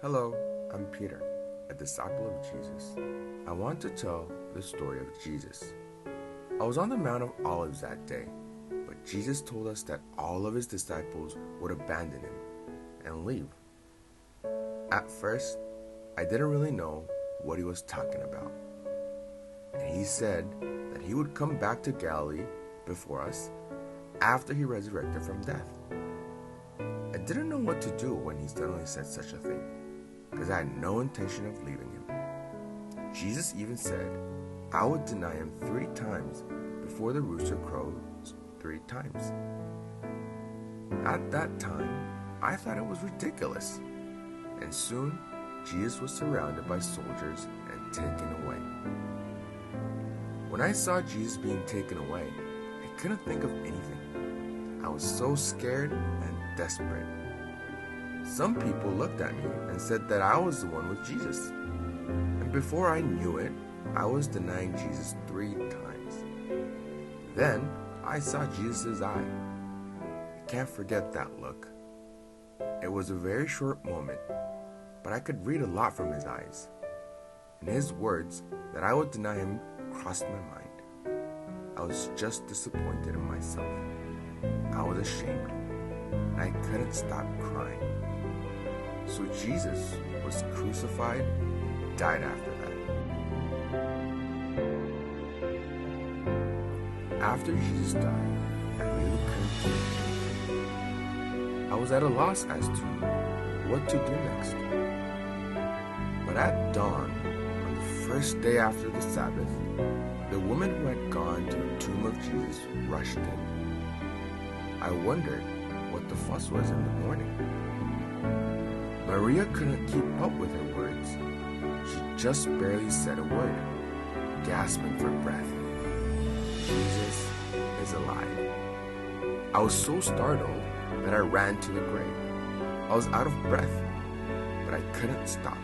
Hello, I'm Peter, a disciple of Jesus. I want to tell the story of Jesus. I was on the Mount of Olives that day, but Jesus told us that all of his disciples would abandon him and leave. At first, I didn't really know what he was talking about. And he said that he would come back to Galilee before us after he resurrected from death. I didn't know what to do when he suddenly said such a thing, because I had no intention of leaving him. Jesus even said I would deny him 3 times before the rooster crows 3 times. At that time, I thought it was ridiculous. And soon, Jesus was surrounded by soldiers and taken away. When I saw Jesus being taken away, I couldn't think of anything. I was so scared and desperate. Some people looked at me and said that I was the one with Jesus. And before I knew it, I was denying Jesus 3 times. Then I saw Jesus' eye. I can't forget that look. It was a very short moment, but I could read a lot from his eyes. And his words that I would deny him crossed my mind. I was just disappointed in myself. I was ashamed, and I couldn't stop crying. So Jesus was crucified, died after that. After Jesus died, I really couldn't think anything. I was at a loss as to what to do next. But at dawn, on the first day after the Sabbath, the woman who had gone to the tomb of Jesus rushed in. I wondered what the fuss was in the morning. Maria couldn't keep up with her words. She just barely said a word, gasping for breath. Jesus is alive. I was so startled that I ran to the grave. I was out of breath, but I couldn't stop.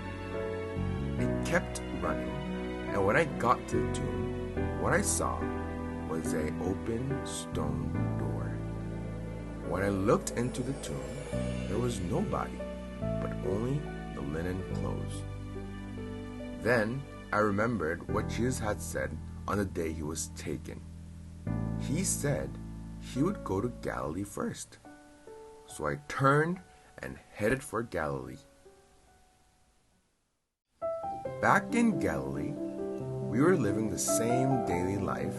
I kept running, and when I got to the tomb, what I saw was an open stone door. When I looked into the tomb, there was nobody, but only the linen clothes. Then I remembered what Jesus had said on the day he was taken. He said he would go to Galilee first. So I turned and headed for Galilee. Back in Galilee, we were living the same daily life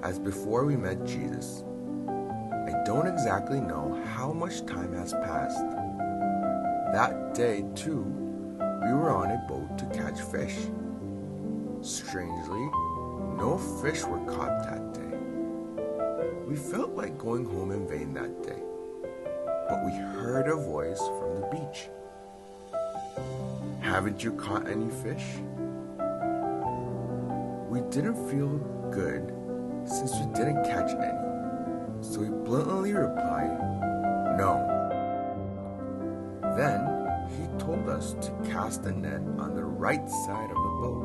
as before we met Jesus. I don't exactly know how much time has passed. That day, too, we were on a boat to catch fish. Strangely, no fish were caught that day. We felt like going home in vain that day, but we heard a voice from the beach. Haven't you caught any fish? We didn't feel good since we didn't catch any, so we bluntly replied, no. Then he told us to cast the net on the right side of the boat.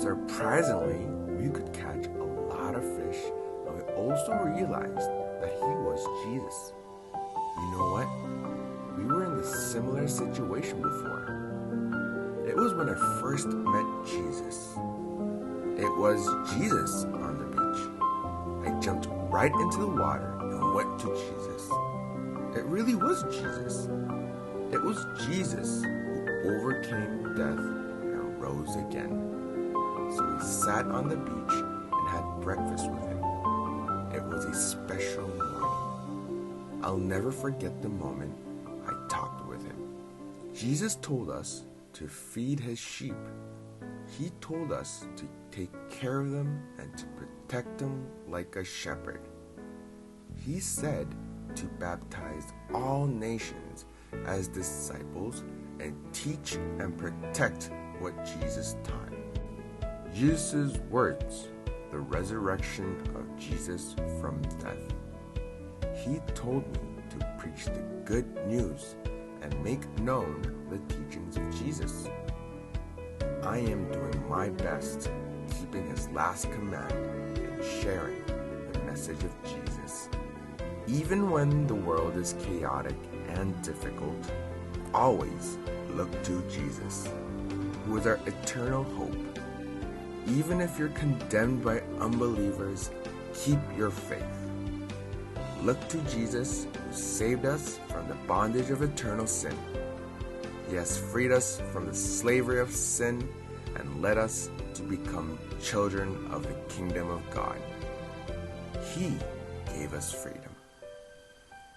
Surprisingly, we could catch a lot of fish, and we also realized that he was Jesus. You know what? We were in a similar situation before. It was when I first met Jesus. It was Jesus on the beach. I jumped right into the water and went to Jesus. It really was Jesus. It was Jesus who overcame death and rose again. So we sat on the beach and had breakfast with him. It was a special morning. I'll never forget the moment I talked with him. Jesus told us to feed his sheep. He told us to take care of them and to protect them like a shepherd. He said to baptize all nations as disciples and teach and protect what Jesus taught. Jesus' words, the resurrection of Jesus from death. He told me to preach the good news and make known the teachings of Jesus. I am doing my best, keeping his last command and sharing the message of Jesus. Even when the world is chaotic and difficult, always look to Jesus, who is our eternal hope. Even if you're condemned by unbelievers, keep your faith. Look to Jesus, who saved us from the bondage of eternal sin. He has freed us from the slavery of sin and led us to become children of the kingdom of God. He gave us freedom.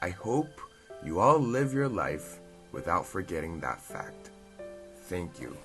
I hope you all live your life without forgetting that fact. Thank you.